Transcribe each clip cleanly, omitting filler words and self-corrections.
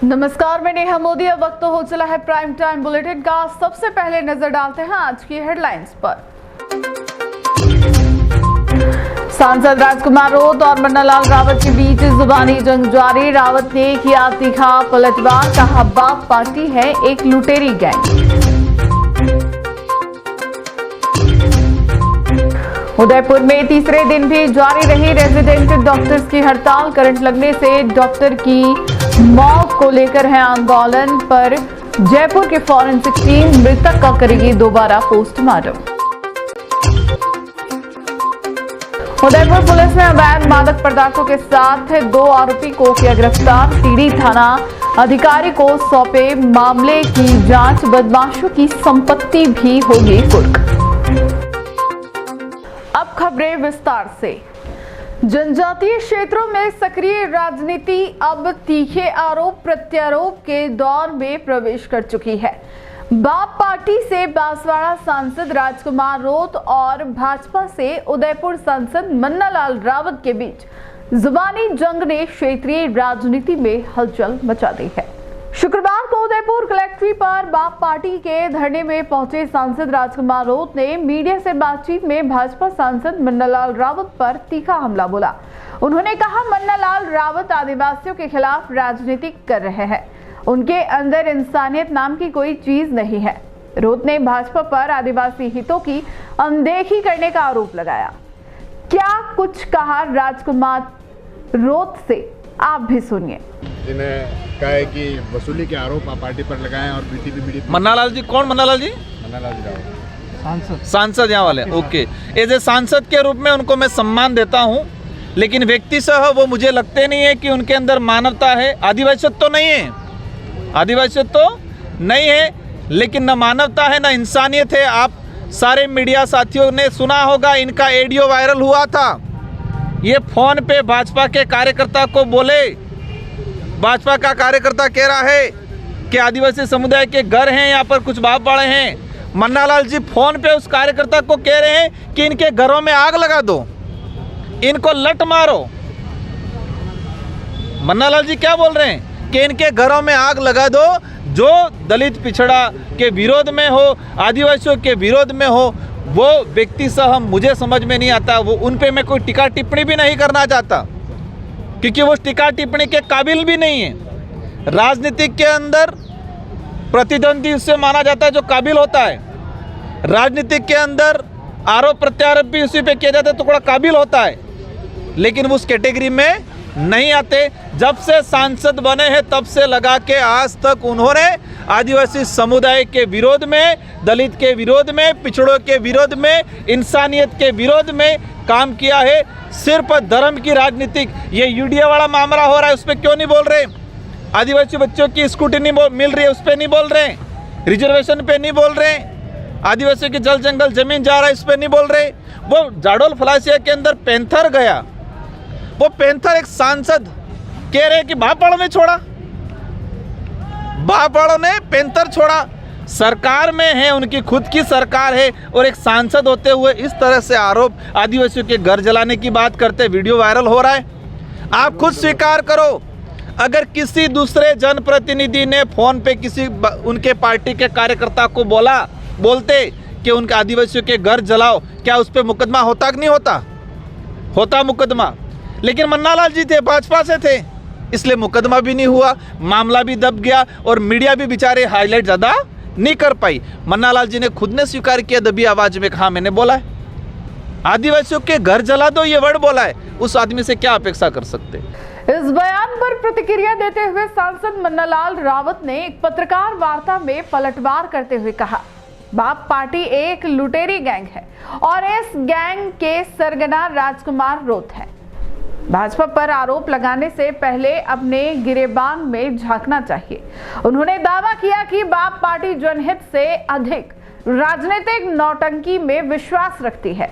नमस्कार, मैं नेहा मोदी। अब वक्त हो चला है प्राइम टाइम बुलेटिन का। सबसे पहले नजर डालते हैं आज की हेडलाइंस पर। सांसद राजकुमार रोत और मन्नालाल रावत के बीच जुबानी जंग जारी। रावत ने किया तीखा पलटवार, कहा बाप पार्टी है एक लुटेरी गैंग। उदयपुर में तीसरे दिन भी जारी रही रेजिडेंट डॉक्टर्स की हड़ताल। करंट लगने से डॉक्टर की मौत को लेकर है आंदोलन पर। जयपुर की फॉरेंसिक टीम मृतक का करेगी दोबारा पोस्टमार्टम। उदयपुर पुलिस ने अवैध मादक पदार्थों के साथ 2 आरोपी को किया गिरफ्तार। टीडी थाना अधिकारी को सौंपे मामले की जांच। बदमाशों की संपत्ति भी होगी कुर्क। अब खबरें विस्तार से। जनजातीय क्षेत्रों में सक्रिय राजनीति अब तीखे आरोप प्रत्यारोप के दौर में प्रवेश कर चुकी है। बाप पार्टी से बांसवाड़ा सांसद राजकुमार रोत और भाजपा से उदयपुर सांसद मन्नालाल रावत के बीच जुबानी जंग ने क्षेत्रीय राजनीति में हलचल मचा दी है। शुक्रवार को उदयपुर कलेक्ट्रेट पर बाप पार्टी के धरने में पहुंचे सांसद राजकुमार रोत ने मीडिया से बातचीत में भाजपा सांसद मन्नालाल रावत पर तीखा हमला बोला। उन्होंने कहा, मन्नालाल रावत आदिवासियों के खिलाफ राजनीति कर रहे हैं। उनके अंदर इंसानियत नाम की कोई चीज नहीं है। रोत ने भाजपा पर आदिवासी हितों की अनदेखी करने का आरोप लगाया। क्या कुछ कहा राजकुमार रोत से, आप भी सुनिए। जिन्हें कहा है कि वसूली के आरोप आप पार्टी पर लगाएं और बीटीपी मन्नालाल जी, कौन मन्नालाल जी? मन्नालाल जी रावत सांसद यहाँ वाले। ओके, एज ए सांसद के रूप में उनको मैं सम्मान देता हूँ, लेकिन व्यक्ति सह वो मुझे लगते नहीं है कि उनके अंदर मानवता है। आदिवासियत तो नहीं है, आदिवासियत तो नहीं है, लेकिन न मानवता है न इंसानियत है। आप सारे मीडिया साथियों ने सुना होगा, इनका ऑडियो वायरल हुआ था। ये फोन पे भाजपा के कार्यकर्ता को बोले, भाजपा का कार्यकर्ता कह रहा है कि आदिवासी समुदाय के घर हैं, यहाँ पर कुछ बाप बाड़े हैं। मन्नालाल जी फोन पे उस कार्यकर्ता को कह रहे हैं कि इनके घरों में आग लगा दो, इनको लट मारो। मन्नालाल जी क्या बोल रहे हैं कि इनके घरों में आग लगा दो। जो दलित पिछड़ा के विरोध में हो, आदिवासियों के विरोध में हो, वो व्यक्ति सह मुझे समझ में नहीं आता। वो उन पे मैं कोई टीका टिप्पणी भी नहीं करना चाहता, क्योंकि वो टीका टिप्पणी के काबिल भी नहीं है। राजनीति के अंदर प्रतिद्वंदी उससे माना जाता है जो काबिल होता है। राजनीति के अंदर आरोप प्रत्यारोप भी उसी पे किया जाता है तो थोड़ा काबिल होता है, लेकिन वो उस कैटेगरी में नहीं आते। जब से सांसद बने हैं तब से लगा के आज तक उन्होंने आदिवासी समुदाय के विरोध में, दलित के विरोध में, पिछड़ों के विरोध में, इंसानियत के विरोध में काम किया है। सिर्फ धर्म की राजनीतिक ये यूडीए वाला मामला हो रहा है, उस पर क्यों नहीं बोल रहे? आदिवासी बच्चों की स्कूटी मिल रही है, उस पर नहीं बोल रहे। रिजर्वेशन पे नहीं बोल रहे। आदिवासियों की जल जंगल जमीन जा रहा है, इस पर नहीं बोल रहे। वो जाडोल फलासिया के अंदर पैंथर गया, वो पैंथर एक सांसद कह रहे कि भापाड़ों ने छोड़ा, भापाड़ों ने पैंथर छोड़ा। सरकार में है, उनकी खुद की सरकार है, और एक सांसद होते हुए इस तरह से आरोप आदिवासियों के घर जलाने की बात करते, वीडियो वायरल हो रहा है। आप खुद स्वीकार करो, अगर किसी दूसरे जनप्रतिनिधि ने फोन पे किसी उनके पार्टी के कार्यकर्ता को बोलते कि उनके आदिवासियों के घर जलाओ, क्या उस पर मुकदमा होता कि नहीं होता? होता मुकदमा। लेकिन मन्नालाल जी थे, भाजपा से थे, इसलिए मुकदमा भी नहीं हुआ, मामला भी दब गया, और मीडिया भी बेचारे हाईलाइट ज़्यादा नहीं कर पाई। मन्नालाल जी ने खुद ने स्वीकार किया, दबी आवाज में कहा मैंने बोला है। आदिवासियों के घर जला दो ये वर्ड बोला है, उस आदमी से क्या अपेक्षा कर सकते? इस बयान पर प्रतिक्रिया देते हुए सांसद मन्नालाल रावत ने एक पत्रकार वार्ता में पलटवार करते हुए कहा, बाप पार्टी एक लुटेरी गैंग है और इस गैंग के सरगना राजकुमार रोत है। भाजपा पर आरोप लगाने से पहले अपने गिरेबान में झांकना चाहिए। उन्होंने दावा किया कि बाप पार्टी जनहित से अधिक राजनीतिक नौटंकी में विश्वास रखती है।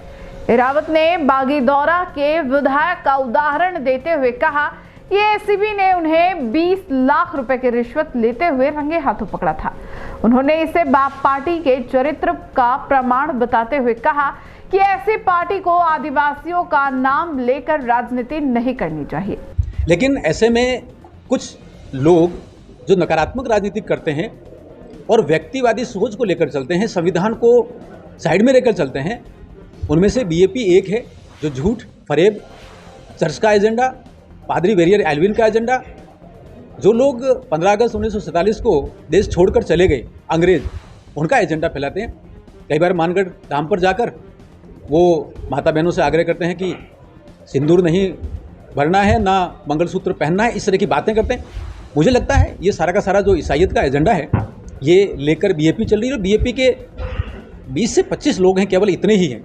रावत ने बागीदौरा के विधायक का उदाहरण देते हुए कहा, ये एसीबी ने उन्हें 20 लाख रुपए की रिश्वत लेते हुए रंगे हाथों पकड़ा था। उन्होंने इसे बाप पार्टी के चरित्र का प्रमाण बताते हुए कहा कि ऐसी पार्टी को आदिवासियों का नाम लेकर राजनीति नहीं करनी चाहिए। लेकिन ऐसे में कुछ लोग जो नकारात्मक राजनीति करते हैं और व्यक्तिवादी सोच को लेकर चलते हैं, संविधान को साइड में लेकर चलते हैं, उनमें से बीएपी एक है जो झूठ, फरेब, चर्च का एजेंडा, पादरी वेरियर एल्विन का एजेंडा, जो लोग 15 अगस्त 1947 को देश छोड़कर चले गए अंग्रेज, उनका एजेंडा फैलाते हैं। कई बार मानगढ़ धाम पर जाकर वो माता बहनों से आग्रह करते हैं कि सिंदूर नहीं भरना है, ना मंगलसूत्र पहनना है, इस तरह की बातें करते हैं। मुझे लगता है ये सारा का सारा जो ईसाइयत का एजेंडा है ये लेकर बीएपी चल रही है। और बीएपी के 20 से 25 लोग हैं, केवल इतने ही हैं।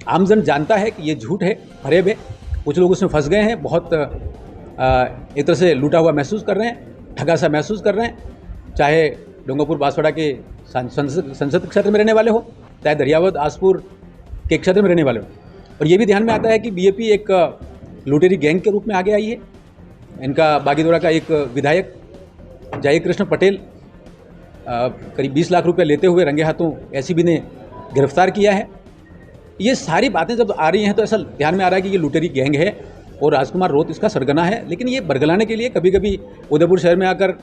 आमजन जानता है कि ये झूठ है, फरेब है। कुछ लोग उसमें फंस गए हैं, बहुत एक तरह से लूटा हुआ महसूस कर रहे हैं, ठगा सा महसूस कर रहे हैं। चाहे डोंगरपुर बांसवाड़ा के संसद क्षेत्र में रहने वाले हो, चाहे दरियावद आसपुर के क्षेत्र में रहने वाले हो। और ये भी ध्यान में आता है कि बीएपी एक लुटेरी गैंग के रूप में आगे आई है। इनका बागीदोरा का एक विधायक जय कृष्ण पटेल करीब 20 लाख रुपए लेते हुए रंगे हाथों एसीबी ने गिरफ्तार किया है। ये सारी बातें जब आ रही हैं तो ऐसा ध्यान में आ रहा है कि ये लुटेरी गैंग है और राजकुमार रोत इसका सरगना है। लेकिन ये बरगलाने के लिए कभी कभी उदयपुर शहर में आकर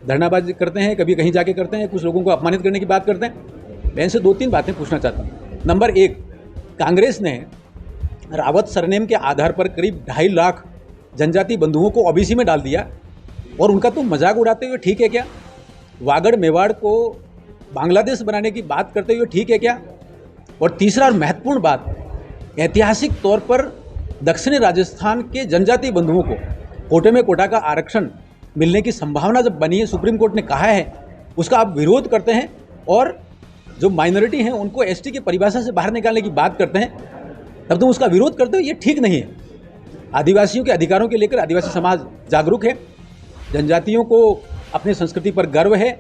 धरनाबाजी करते हैं, कभी कहीं जाके करते हैं, कुछ लोगों को अपमानित करने की बात करते हैं। मैं इनसे 2-3 बातें पूछना चाहता हूँ। नंबर 1, कांग्रेस ने रावत सरनेम के आधार पर करीब 2.5 लाख जनजाति बंधुओं को ओबीसी में डाल दिया और उनका तो मजाक उड़ाते हुए ठीक है क्या? वागड़ मेवाड़ को बांग्लादेश बनाने की बात करते हुए ठीक है क्या? और तीसरा और महत्वपूर्ण बात, ऐतिहासिक तौर पर दक्षिणी राजस्थान के जनजाति बंधुओं को कोटे में कोटा का आरक्षण मिलने की संभावना जब बनी है, सुप्रीम कोर्ट ने कहा है, उसका आप विरोध करते हैं और जो माइनॉरिटी हैं उनको एसटी की परिभाषा से बाहर निकालने की बात करते हैं, तब तुम उसका विरोध करते हो। ये ठीक नहीं है। आदिवासियों के अधिकारों के लेकर आदिवासी समाज जागरूक है, जनजातियों को अपनी संस्कृति पर गर्व है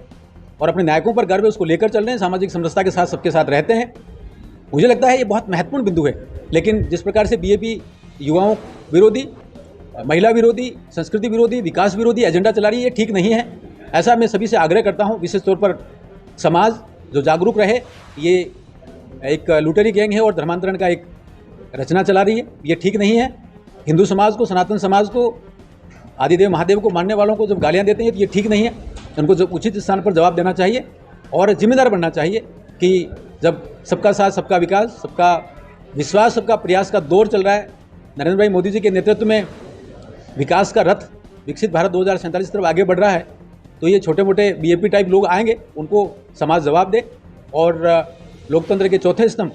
और अपने नायकों पर गर्व है, उसको लेकर चल रहे हैं, सामाजिक समरसता के साथ सबके साथ रहते हैं। मुझे लगता है ये बहुत महत्वपूर्ण बिंदु है। लेकिन जिस प्रकार से बीएपी युवाओं विरोधी, महिला विरोधी, संस्कृति विरोधी, विकास विरोधी एजेंडा चला रही है, ये ठीक नहीं है। ऐसा मैं सभी से आग्रह करता हूँ, विशेष तौर पर समाज जो जागरूक रहे। ये एक लुटेरी गैंग है और धर्मांतरण का एक रचना चला रही है, ये ठीक नहीं है। हिंदू समाज को, सनातन समाज को, आदिदेव महादेव को मानने वालों को जब गालियाँ देते हैं तो ये ठीक नहीं है। उनको जब उचित स्थान पर जवाब देना चाहिए और जिम्मेदार बनना चाहिए कि जब सबका साथ, सबका विकास, सबका विश्वास, सबका प्रयास का दौर चल रहा है, नरेंद्र भाई मोदी जी के नेतृत्व में विकास का रथ विकसित भारत 2047 तरफ आगे बढ़ रहा है, तो ये छोटे मोटे बीएपी टाइप लोग आएंगे, उनको समाज जवाब दे। और लोकतंत्र के चौथे स्तंभ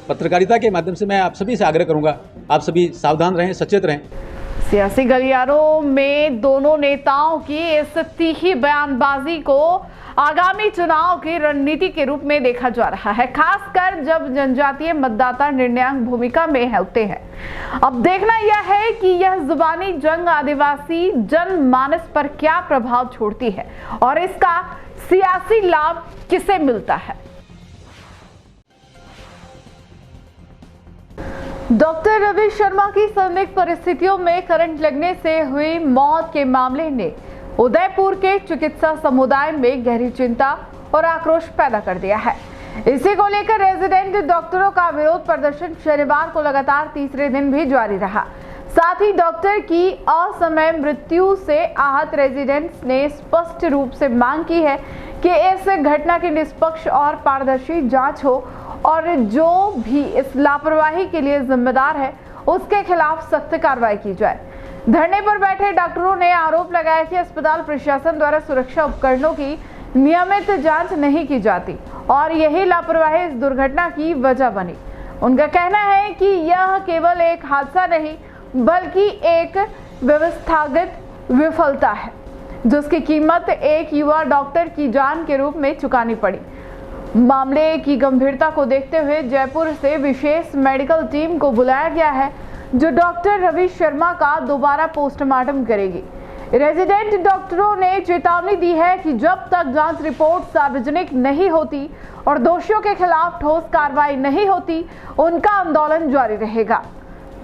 पत्रकारिता के माध्यम से मैं आप सभी से आग्रह करूंगा, आप सभी सावधान रहें, सचेत रहें। सियासी गलियारों में दोनों नेताओं की इस तीखी बयानबाजी को आगामी चुनाव की रणनीति के रूप में देखा जा रहा है, खासकर जब जनजातीय मतदाता निर्णायक भूमिका में होते हैं। अब देखना यह है कि यह जुबानी जंग आदिवासी जनमानस पर क्या प्रभाव छोड़ती है और इसका सियासी लाभ किसे मिलता है। डॉक्टर रवि शर्मा की संदिग्ध परिस्थितियों में करंट लगने से हुई मौत के मामले ने उदयपुर के चिकित्सा समुदाय में गहरी चिंता और आक्रोश पैदा कर दिया है। इसी को लेकर रेजिडेंट डॉक्टरों का विरोध प्रदर्शन शनिवार को लगातार तीसरे दिन भी जारी रहा। साथ ही डॉक्टर की असमय मृत्यु से आहत रेजिडेंट्स ने स्पष्ट रूप से मांग की है कि इस घटना की निष्पक्ष और पारदर्शी जांच हो और जो भी इस लापरवाही के लिए जिम्मेदार है उसके खिलाफ सख्त कार्रवाई की जाए। धरने पर बैठे डॉक्टरों ने आरोप लगाया कि अस्पताल प्रशासन द्वारा सुरक्षा उपकरणों की नियमित जांच नहीं की जाती और यही लापरवाही इस दुर्घटना की वजह बनी। उनका कहना है कि यह केवल एक हादसा नहीं बल्कि एक व्यवस्थागत विफलता है जिसकी कीमत एक युवा डॉक्टर की जान के रूप में चुकानी पड़ी। मामले की गंभीरता को देखते हुए जयपुर से विशेष मेडिकल टीम को बुलाया गया है जो डॉक्टर रवि शर्मा का दोबारा पोस्टमार्टम करेगी। रेजिडेंट डॉक्टरों ने चेतावनी दी है कि जब तक जांच रिपोर्ट सार्वजनिक नहीं होती और दोषियों के खिलाफ ठोस कार्रवाई नहीं होती उनका आंदोलन जारी रहेगा।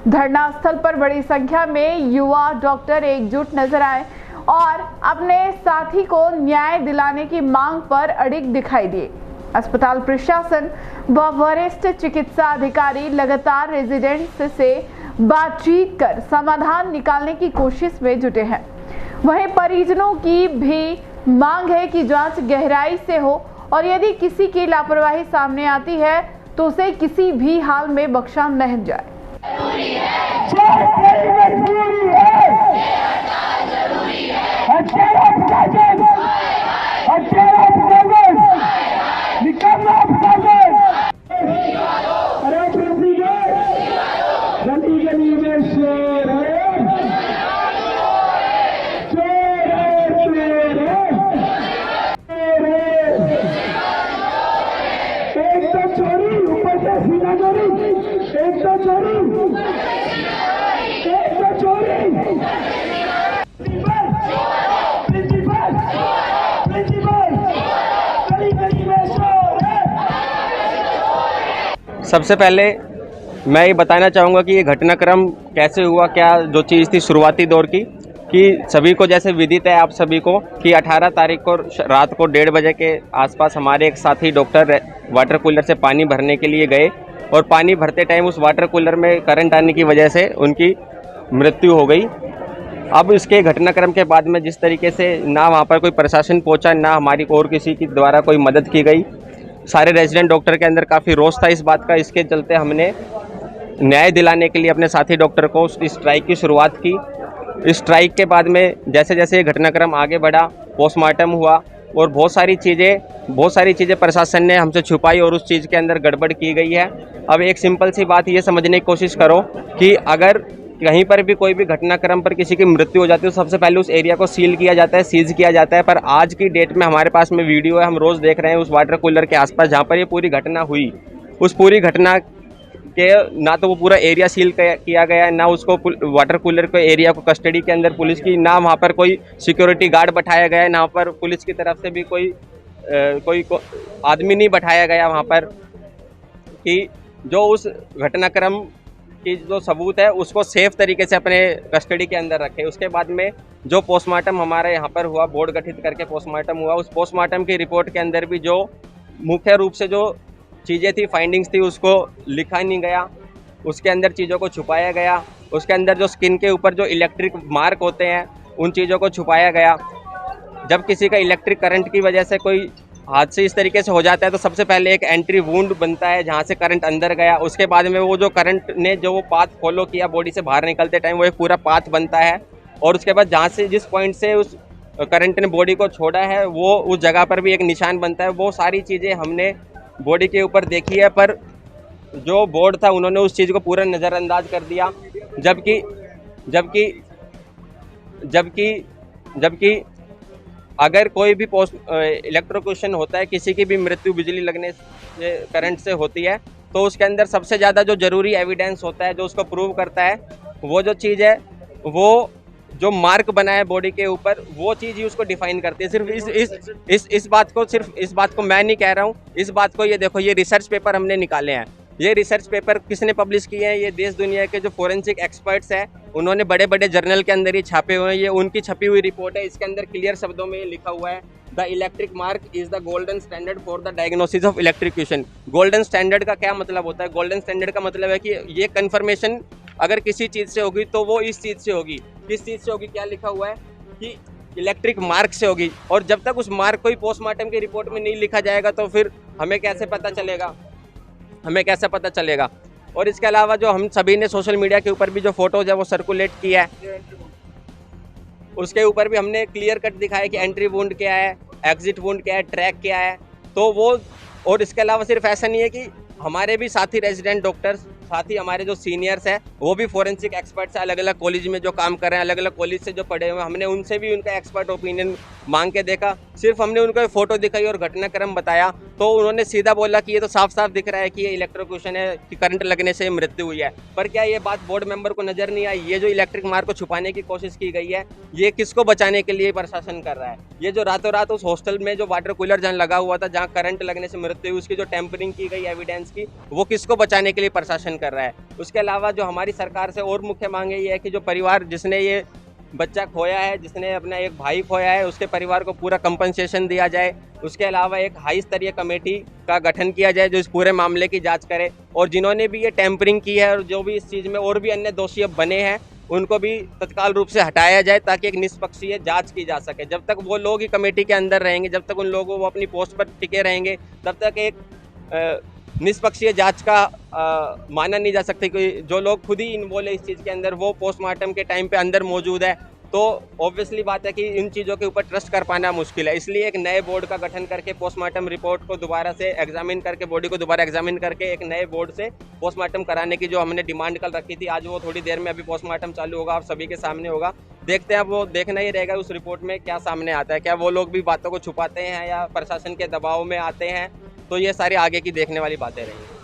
धरना स्थल पर बड़ी संख्या में युवा डॉक्टर एकजुट नजर आए और अपने साथी को न्याय दिलाने की मांग पर अडिग दिखाई दिए। अस्पताल प्रशासन व वरिष्ठ चिकित्सा अधिकारी लगातार रेजिडेंट्स से बातचीत कर समाधान निकालने की कोशिश में जुटे हैं। वहीं परिजनों की भी मांग है कि जांच गहराई से हो और यदि किसी की लापरवाही सामने आती है तो उसे किसी भी हाल में बख्शा नहीं जाए। सबसे पहले मैं ये बताना चाहूँगा कि ये घटनाक्रम कैसे हुआ, क्या जो चीज़ थी शुरुआती दौर की, कि सभी को जैसे विदित है आप सभी को कि 18 तारीख को रात को 1:30 बजे के आसपास हमारे एक साथी डॉक्टर वाटर कूलर से पानी भरने के लिए गए और पानी भरते टाइम उस वाटर कूलर में करंट आने की वजह से उनकी मृत्यु हो गई। अब इसके घटनाक्रम के बाद में जिस तरीके से ना वहाँ पर कोई प्रशासन पहुँचा, ना हमारी और किसी की द्वारा कोई मदद की गई, सारे रेजिडेंट डॉक्टर के अंदर काफ़ी रोष था इस बात का। इसके चलते हमने न्याय दिलाने के लिए अपने साथी डॉक्टर को इस स्ट्राइक की शुरुआत की। इस स्ट्राइक के बाद में जैसे जैसे ये घटनाक्रम आगे बढ़ा, पोस्टमार्टम हुआ और बहुत सारी चीज़ें प्रशासन ने हमसे छुपाई और उस चीज़ के अंदर गड़बड़ की गई है। अब एक सिंपल सी बात ये समझने की कोशिश करो कि अगर कहीं पर भी कोई भी घटनाक्रम पर किसी की मृत्यु हो जाती है तो सबसे पहले उस एरिया को सील किया जाता है, सीज किया जाता है। पर आज की डेट में हमारे पास में वीडियो है, हम रोज़ देख रहे हैं उस वाटर कूलर के आसपास जहाँ पर ये पूरी घटना हुई, उस पूरी घटना के ना तो वो पूरा एरिया सील किया गया, ना उसको वाटर कूलर के एरिया को कस्टडी के अंदर पुलिस की, ना वहाँ पर कोई सिक्योरिटी गार्ड बैठाया गया है, ना पर पुलिस की तरफ से भी कोई आदमी नहीं बैठाया गया वहाँ पर कि जो उस घटनाक्रम की जो सबूत है उसको सेफ तरीके से अपने कस्टडी के अंदर रखे। उसके बाद में जो पोस्टमार्टम हमारे यहाँ पर हुआ, बोर्ड गठित करके पोस्टमार्टम हुआ, उस पोस्टमार्टम की रिपोर्ट के अंदर भी जो मुख्य रूप से जो चीज़ें थी, फाइंडिंग्स थी, उसको लिखा नहीं गया, उसके अंदर चीज़ों को छुपाया गया। उसके अंदर जो स्किन के ऊपर जो इलेक्ट्रिक मार्क होते हैं उन चीज़ों को छुपाया गया। जब किसी का इलेक्ट्रिक करंट की वजह से कोई हादसे इस तरीके से हो जाता है तो सबसे पहले एक एंट्री वुंड बनता है जहाँ से करंट अंदर गया। उसके बाद में वो जो करंट ने जो वो पाथ फॉलो किया बॉडी से बाहर निकलते टाइम, वो एक पूरा पाथ बनता है और उसके बाद जहाँ से जिस पॉइंट से उस करंट ने बॉडी को छोड़ा है वो उस जगह पर भी एक निशान बनता है। वो सारी चीज़ें हमने बॉडी के ऊपर देखी है, पर जो बोर्ड था उन्होंने उस चीज़ को पूरा नज़रअंदाज कर दिया। जबकि अगर कोई भी इलेक्ट्रोक्यूशन होता है, किसी की भी मृत्यु बिजली लगने से, करंट से होती है, तो उसके अंदर सबसे ज़्यादा जो ज़रूरी एविडेंस होता है जो उसको प्रूव करता है, वो जो चीज़ है, वो जो मार्क बना है बॉडी के ऊपर, वो चीज़ ही उसको डिफाइन करती है। सिर्फ इस बात को मैं नहीं कह रहा हूँ, इस बात को ये देखो, ये रिसर्च पेपर हमने निकाले हैं। ये रिसर्च पेपर किसने पब्लिश किए हैं? ये देश दुनिया के जो फोरेंसिक एक्सपर्ट्स हैं उन्होंने बड़े बड़े जर्नल के अंदर ये छापे हुए हैं। ये उनकी छपी हुई रिपोर्ट है। इसके अंदर क्लियर शब्दों में ये लिखा हुआ है, the electric mark is the golden standard for the diagnosis of electrocution. Golden standard का क्या मतलब होता है? गोल्डन स्टैंडर्ड का मतलब है कि ये कन्फर्मेशन अगर किसी चीज़ से होगी तो वो इस चीज़ से होगी। किस चीज़ से होगी? क्या लिखा हुआ है कि इलेक्ट्रिक मार्क से होगी। और जब तक उस मार्क को ही पोस्टमार्टम की रिपोर्ट में नहीं लिखा जाएगा तो फिर हमें कैसे पता चलेगा? और इसके अलावा जो हम सभी ने सोशल मीडिया के ऊपर भी जो फोटोज है वो सर्कुलेट किया है, उसके ऊपर भी हमने क्लियर कट दिखाया कि एंट्री वुंड क्या है, एग्जिट वुंड क्या है, ट्रैक क्या है। तो वो, और इसके अलावा सिर्फ ऐसा नहीं है कि हमारे भी साथी रेजिडेंट डॉक्टर्स, साथ ही हमारे जो सीनियर्स हैं वो भी फोरेंसिक एक्सपर्ट्स हैं, अलग अलग कॉलेज में जो काम कर रहे हैं, अलग अलग कॉलेज से जो पढ़े हुए हैं, हमने उनसे भी उनका एक्सपर्ट ओपिनियन मांग के देखा। सिर्फ हमने उनको फ़ोटो दिखाई और घटनाक्रम बताया तो उन्होंने सीधा बोला कि ये तो साफ साफ दिख रहा है कि ये इलेक्ट्रोक्यूशन है, कि करंट लगने से मृत्यु हुई है। पर क्या ये बात बोर्ड मेंबर को नज़र नहीं आई? ये जो इलेक्ट्रिक मार्क को छुपाने की कोशिश की गई है, ये किसको बचाने के लिए प्रशासन कर रहा है? ये जो रातों रात उस हॉस्टल में जो वाटर कूलर जहाँ लगा हुआ था, जहाँ करंट लगने से मृत्यु हुई, उसकी जो टेम्परिंग की गई एविडेंस की, वो किसको बचाने के लिए प्रशासन कर रहा है? उसके अलावा जो हमारी सरकार से और मुख्य मांग ये है कि जो परिवार जिसने ये बच्चा खोया है, जिसने अपना एक भाई खोया है, उसके परिवार को पूरा कंपनसेशन दिया जाए। उसके अलावा एक हाई स्तरीय कमेटी का गठन किया जाए जो इस पूरे मामले की जांच करे, और जिन्होंने भी ये टेम्परिंग की है और जो भी इस चीज़ में और भी अन्य दोषी अब बने हैं उनको भी तत्काल रूप से हटाया जाए ताकि एक निष्पक्षीय जांच की जा सके। जब तक वो लोग ही कमेटी के अंदर रहेंगे, जब तक उन लोगों वो अपनी पोस्ट पर टिके रहेंगे, तब तक एक निष्पक्षीय जांच का माना नहीं जा सकता कि जो लोग खुद ही इन्वॉल्व है इस चीज़ के अंदर, वो पोस्टमार्टम के टाइम पे अंदर मौजूद है, तो ऑब्वियसली बात है कि इन चीज़ों के ऊपर ट्रस्ट कर पाना मुश्किल है। इसलिए एक नए बोर्ड का गठन करके पोस्टमार्टम रिपोर्ट को दोबारा से एग्जामिन करके, बॉडी को दोबारा एग्जामिन करके एक नए बोर्ड से पोस्टमार्टम कराने की जो हमने डिमांड कल रखी थी, आज वो थोड़ी देर में अभी पोस्टमार्टम चालू होगा, आप सभी के सामने होगा। देखते हैं, वो देखना ही रहेगा उस रिपोर्ट में क्या सामने आता है, क्या वो लोग भी बातों को छुपाते हैं या प्रशासन के दबाव में आते हैं, तो ये सारी आगे की देखने वाली बातें रहेंगी।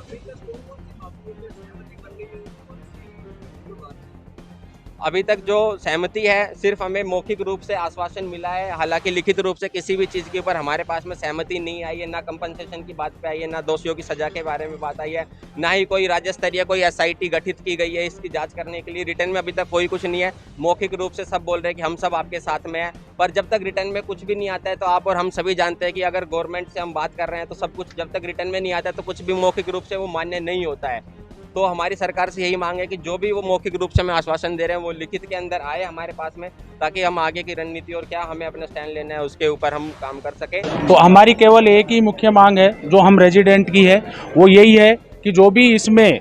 अभी तक जो सहमति है, सिर्फ हमें मौखिक रूप से आश्वासन मिला है, हालांकि लिखित रूप से किसी भी चीज़ के ऊपर हमारे पास में सहमति नहीं आई है। ना कंपनसेशन की बात पे आई है, ना दोषियों की सजा के बारे में बात आई है, ना ही कोई राज्य स्तरीय कोई SIT गठित की गई है इसकी जांच करने के लिए। रिटर्न में अभी तक कोई कुछ नहीं है। मौखिक रूप से सब बोल रहे हैं कि हम सब आपके साथ में हैं, पर जब तक रिटर्न में कुछ भी नहीं आता है, तो आप और हम सभी जानते हैं कि अगर गवर्नमेंट से हम बात कर रहे हैं तो सब कुछ जब तक रिटर्न में नहीं आता है तो कुछ भी मौखिक रूप से वो मान्य नहीं होता है। तो हमारी सरकार से यही मांग है कि जो भी वो मौखिक रूप से हमें आश्वासन दे रहे हैं वो लिखित के अंदर आए हमारे पास में, ताकि हम आगे की रणनीति और क्या हमें अपना स्टैंड लेना है उसके ऊपर हम काम कर सकें। तो हमारी केवल एक ही मुख्य मांग है जो हम रेजिडेंट की है, वो यही है कि जो भी इसमें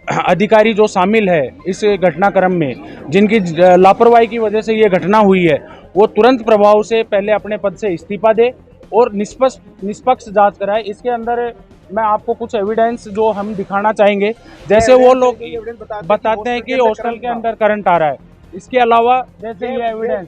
अधिकारी जो शामिल है इस घटनाक्रम में, जिनकी लापरवाही की वजह से ये घटना हुई है, वो तुरंत प्रभाव से पहले अपने पद से इस्तीफा दे और निष्पक्ष जांच कराए। इसके अंदर मैं आपको कुछ एविडेंस जो हम दिखाना चाहेंगे, जैसे वो लोग बताते हैं कि हॉस्टल के अंदर करंट आ रहा है। इसके अलावा जैसे ये एविडेंस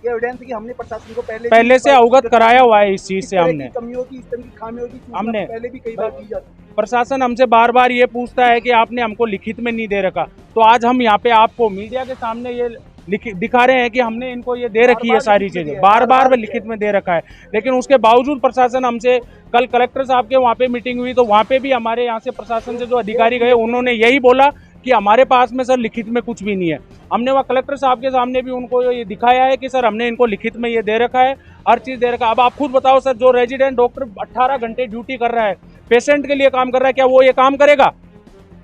एविडेंस कि हमने प्रशासन को पहले से अवगत कराया हुआ है इस चीज से। हमने कमियों की, इस तरह की खामियों की हमने पहले भी कई बार की जाती। प्रशासन हमसे बार बार ये पूछता है कि आपने हमको लिखित में नहीं दे रखा, तो आज हम यहाँ पे आपको मीडिया के सामने ये दिखा रहे हैं कि हमने इनको ये दे रखी है सारी चीजें, बार बार लिखित में दे रखा है। लेकिन उसके बावजूद प्रशासन हमसे, कल कलेक्टर साहब के वहाँ पे मीटिंग हुई तो वहाँ पे भी हमारे यहाँ से प्रशासन से जो अधिकारी गए उन्होंने यही बोला कि हमारे पास में सर लिखित में कुछ भी नहीं है। हमने वहाँ कलेक्टर साहब के सामने भी उनको ये दिखाया है कि सर हमने इनको लिखित में ये दे रखा है, हर चीज़ दे रखा है। अब आप खुद बताओ सर, जो रेजिडेंट डॉक्टर 18 घंटे ड्यूटी कर रहा है, पेशेंट के लिए काम कर रहा है, क्या वो ये काम करेगा?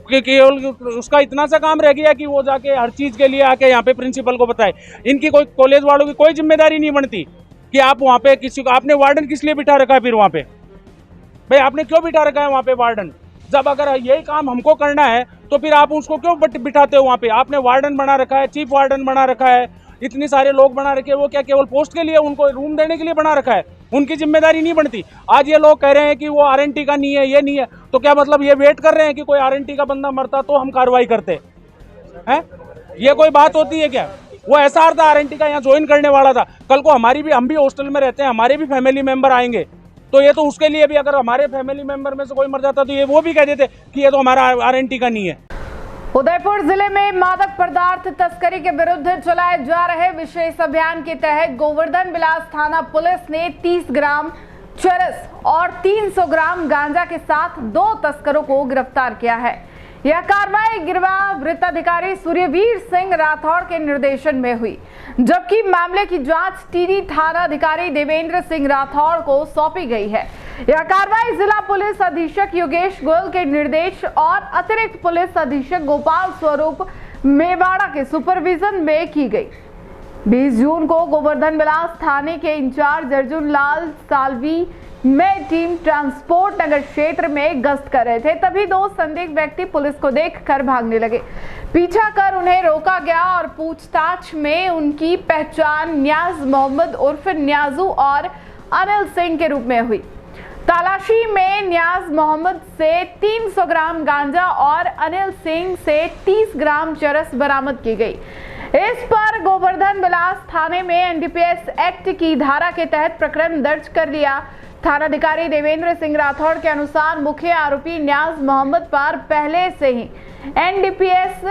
केवल उसका इतना सा काम रह गया कि वो जाके हर चीज़ के लिए आके यहाँ पे प्रिंसिपल को बताए। इनकी कोई कॉलेज वालों की कोई जिम्मेदारी नहीं बनती कि आप वहाँ पे किसी को, आपने वार्डन किस लिए बिठा रखा है? फिर वहाँ पे भाई आपने क्यों बिठा रखा है वहाँ पे वार्डन? जब अगर यही काम हमको करना है तो फिर आप उसको क्यों बिठाते हो वहाँ पे? आपने वार्डन बना रखा है, चीफ वार्डन बना रखा है, इतने सारे लोग बना रखे हैं, वो क्या केवल पोस्ट के लिए, उनको रूम देने के लिए बना रखा है? उनकी जिम्मेदारी नहीं बनती। आज ये लोग कह रहे हैं कि वो RNT का नहीं है, ये नहीं है, तो क्या मतलब ये वेट कर रहे हैं कि कोई RNT का बंदा मरता तो हम कार्रवाई करते हैं? ये कोई बात होती है क्या? वो SR था RNT का, यहाँ ज्वाइन करने वाला था, कल को हमारी भी, हम भी हॉस्टल में रहते हैं, हमारे भी फैमिली मेंबर आएंगे, तो ये तो उसके लिए भी अगर हमारे फैमिली मेंबर में से कोई मर जाता तो ये वो भी कह देते कि ये तो हमारा RNT का नहीं है। उदयपुर जिले में मादक पदार्थ तस्करी के विरुद्ध चलाए जा रहे विशेष अभियान के तहत गोवर्धन बिलास थाना पुलिस ने 30 ग्राम चरस और 300 ग्राम गांजा के साथ 2 तस्करों को गिरफ्तार किया है। यह कार्रवाई गिरवा वृत्ताधिकारी सूर्यवीर सिंह राठौड़ के निर्देशन में हुई, जबकि मामले की जांच टीडी थाना अधिकारी देवेंद्र सिंह राठौड़ को सौंपी गई है। यह कार्रवाई जिला पुलिस अधीक्षक योगेश गोयल के निर्देश और अतिरिक्त पुलिस अधीक्षक गोपाल स्वरूप मेवाड़ा के सुपरविजन में की गई। 20 जून को गोवर्धन बिलास थाने के इंचार्ज अर्जुन लाल सालवी में टीम ट्रांसपोर्ट नगर क्षेत्र में गश्त कर रहे थे, तभी 2 संदिग्ध व्यक्ति पुलिस को देखकर भागने लगे। पीछा कर उन्हें रोका गया और पूछताछ में उनकी पहचान न्याज मोहम्मद उर्फ न्याजू और अनिल सिंह के रूप में हुई। तलाशी में न्याज मोहम्मद से 300 ग्राम गांजा और अनिल सिंह से 30 ग्राम चरस बरामद की गई। इस पर गोवर्धन बिलास थाने में NDPS एक्ट की धारा के तहत प्रकरण दर्ज कर लिया। थानाधिकारी देवेंद्र सिंह राठौड़ के अनुसार मुख्य आरोपी न्याज मोहम्मद पर पहले से ही NDPS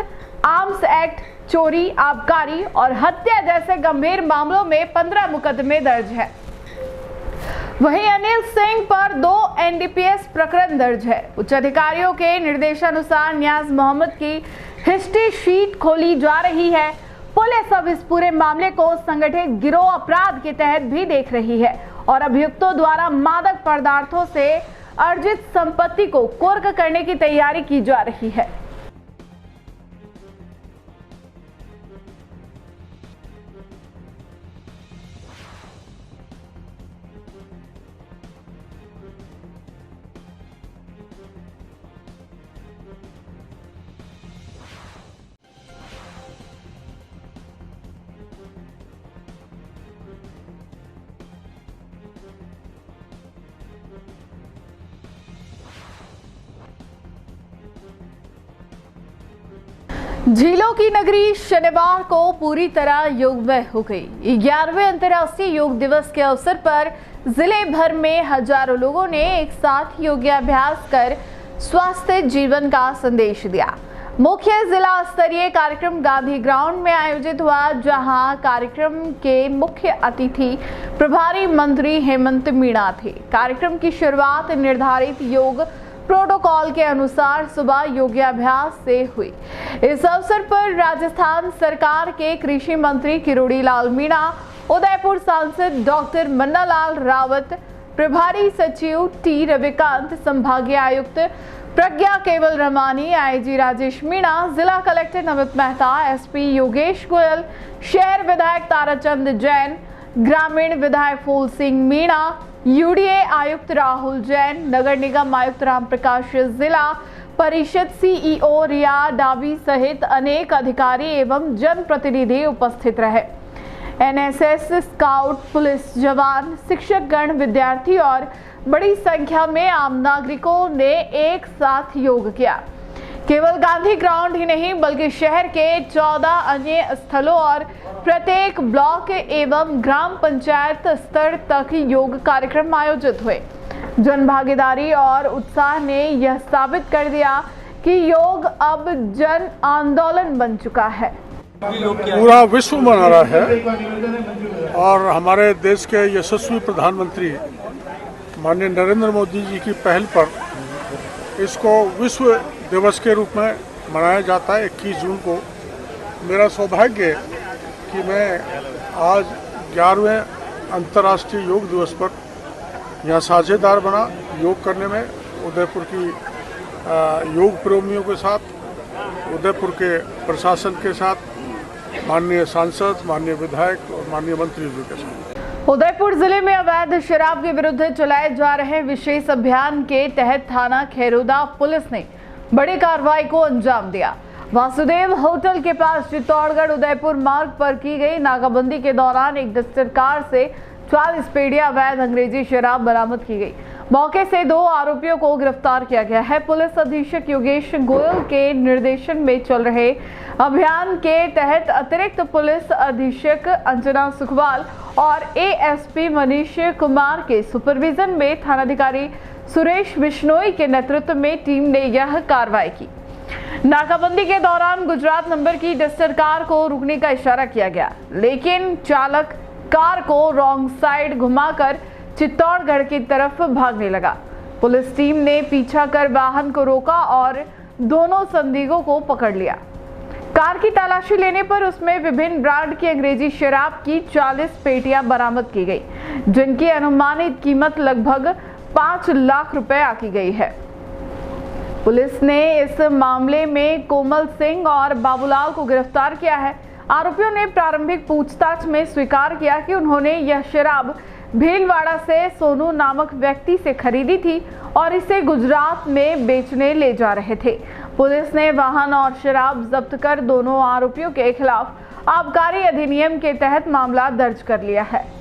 आर्म्स एक्ट, चोरी, आबकारी और हत्या जैसे गंभीर मामलों में 15 मुकदमे दर्ज है। वहीं अनिल सिंह पर 2 NDPS प्रकरण दर्ज है। उच्च अधिकारियों के निर्देशानुसार न्याज मोहम्मद की हिस्ट्री शीट खोली जा रही है। पुलिस अब इस पूरे मामले को संगठित गिरोह अपराध के तहत भी देख रही है और अभियुक्तों द्वारा मादक पदार्थों से अर्जित संपत्ति को कुर्क करने की तैयारी की जा रही है। झीलों की नगरी शनिवार को पूरी तरह योगमय हो गई। 11वें अंतर्राष्ट्रीय योग दिवस के अवसर पर जिले भर में हजारों लोगों ने एक साथ योगाभ्यास कर स्वास्थ्य जीवन का संदेश दिया। मुख्य जिला स्तरीय कार्यक्रम गांधी ग्राउंड में आयोजित हुआ, जहां कार्यक्रम के मुख्य अतिथि प्रभारी मंत्री हेमंत मीणा थे। कार्यक्रम की शुरुआत निर्धारित योग प्रोटोकॉल के अनुसार सुबह योगाभ्यास से हुई। इस अवसर पर राजस्थान सरकार के कृषि मंत्री किरोड़ी लाल मीणा, उदयपुर सांसद डॉक्टर मन्ना लाल रावत, प्रभारी सचिव टी रविकांत, संभागीय आयुक्त प्रज्ञा केवल रमानी, आईजी राजेश मीणा, जिला कलेक्टर नमित मेहता, एसपी योगेश गोयल, शहर विधायक ताराचंद जैन, ग्रामीण विधायक फूल सिंह मीणा, यूडीए आयुक्त राहुल जैन, नगर निगम आयुक्त राम प्रकाश, जिला परिषद सीईओ रिया डाबी सहित अनेक अधिकारी एवं जनप्रतिनिधि उपस्थित रहे। एनएसएस, स्काउट, पुलिस जवान, शिक्षकगण, विद्यार्थी और बड़ी संख्या में आम नागरिकों ने एक साथ योग किया। केवल गांधी ग्राउंड ही नहीं बल्कि शहर के 14 अन्य स्थलों और प्रत्येक ब्लॉक एवं ग्राम पंचायत स्तर तक योग कार्यक्रम आयोजित हुए। जन भागीदारी और उत्साह ने यह साबित कर दिया कि योग अब जन आंदोलन बन चुका है। पूरा विश्व मना रहा है और हमारे देश के यशस्वी प्रधानमंत्री माननीय नरेंद्र मोदी जी की पहल पर इसको विश्व दिवस के रूप में मनाया जाता है 21 जून को। मेरा सौभाग्य है कि मैं आज 11वें अंतर्राष्ट्रीय योग दिवस पर यहाँ साझेदार बना योग करने में, उदयपुर की योग प्रेमियों के साथ, उदयपुर के प्रशासन के साथ, माननीय सांसद, माननीय विधायक और माननीय मंत्री जी के साथ। उदयपुर जिले में अवैध शराब के विरुद्ध चलाए जा रहे विशेष अभियान के तहत थाना खैरोदा पुलिस ने बड़ी कार्रवाई को अंजाम दिया। वासुदेव होटल के पास चित्तौड़गढ़ उदयपुर मार्ग पर की गई नाकाबंदी के दौरान एक डस्टर कार से 40 पेटियां अवैध अंग्रेजी शराब बरामद की गई। मौके से 2 आरोपियों को गिरफ्तार किया गया है। पुलिस अधीक्षक योगेश गोयल के निर्देशन में चल रहे अभियान के तहत अतिरिक्त पुलिस अधीक्षक अंजना सुखवाल और एएसपी मनीष कुमार के सुपरविजन में थानाधिकारी सुरेश बिश्नोई के नेतृत्व में टीम ने यह कार्रवाई की। नाकाबंदी के दौरान गुजरात नंबर की डस्टर कार को रुकने का इशारा किया गया, लेकिन चालक कार को रॉन्ग साइड घुमाकर चित्तौड़गढ़ की तरफ भागने लगा। पुलिस टीम ने पीछा कर वाहन को रोका और दोनों संदिग्धों को पकड़ लिया। कार की तलाशी लेने पर उसमें विभिन्न ब्रांड की अंग्रेजी शराब की 40 पेटियां बरामद की गई, जिनकी अनुमानित कीमत लगभग 5 लाख रुपए आकी गई है। पुलिस ने इस मामले में कोमल सिंह और बाबूलाल को गिरफ्तार किया है। आरोपियों ने प्रारंभिक पूछताछ में स्वीकार किया कि उन्होंने यह शराब भीलवाड़ा से सोनू नामक व्यक्ति से खरीदी थी और इसे गुजरात में बेचने ले जा रहे थे। पुलिस ने वाहन और शराब जब्त कर दोनों आरोपियों के खिलाफ आबकारी अधिनियम के तहत मामला दर्ज कर लिया है।